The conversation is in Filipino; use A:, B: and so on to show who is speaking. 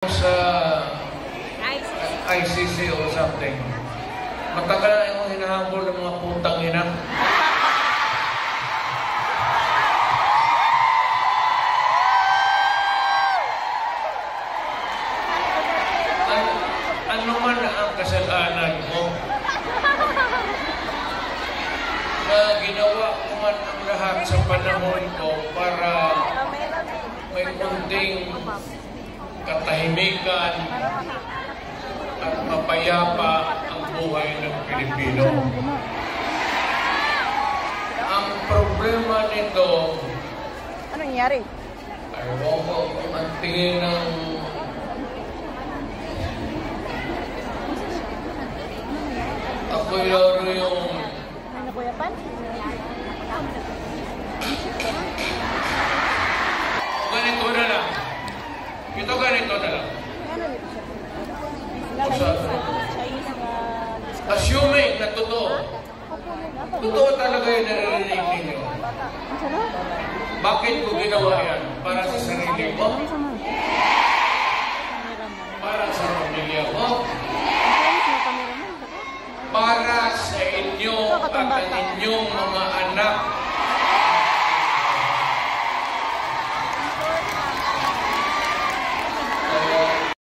A: Sa ICC or something. Matagal na yung hinahabol ng mga putang ina. Ano man ang kasalanan mo na ginawa ko man ang lahat sa panahon ko para may kunting katahimikan at mapayapa ang buhay ng Pilipino. Ang problema nito,
B: ano nangyari?
A: Ayaw ko kung ang tingin ng ako'y laro yung
B: Ano Kuya Pan?
A: ganito na lang. Ito ganito na lang. Assuming na totoo. Totoo talaga yung naririnig ninyo. Bakit ko ginawa yan? Para sa sarili ko?